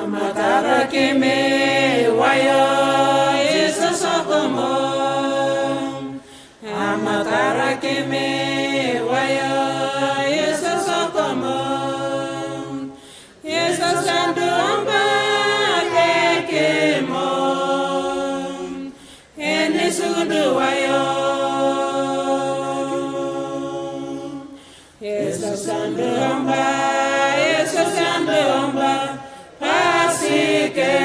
Amatara keme wayo Yesus sokomo. Amatara keme wayo Yesus sokomo. Yesus sandu amba kekemo. Eni sundu wayo. Yesus sandu amba. Yesus sandu amba. Pasike,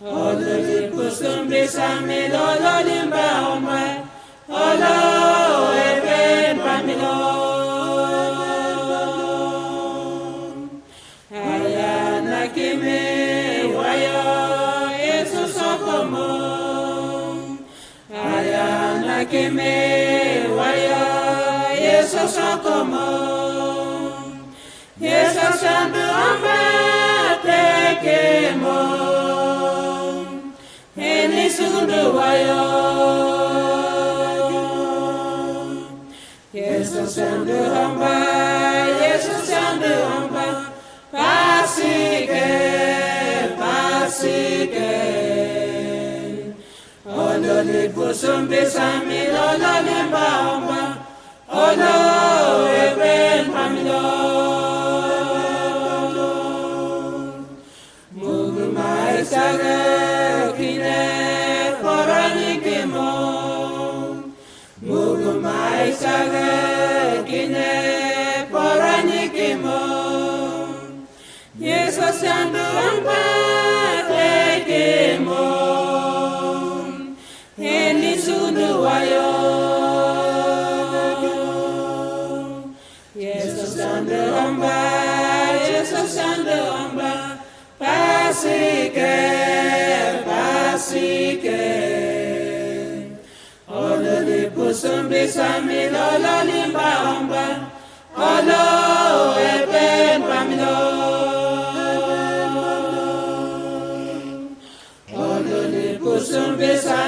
olo likusumbi sami lolo limba oma, olo eben pamilo. Ayana kime wayo Yesus sokomo. Ayana kime wayo Yesus sokomo. Yesus sandu amba tekemo. Eni sundu wayo. Yesus sandu amba. Yesus sandu amba. Pasike. Olo libusumbi sami lolo limba amba. Olo eben pamilo. Saga kine korani kimo. Mugu mai saga kine korani kimo. Yesus sandu amba tekemo. Eni sundu wayo. Yesus sandu amba. Yesus sandu amba. Pasike, olo likusumbi sami lolo limba amba, olo eben pamilo. Olo likusumbi sami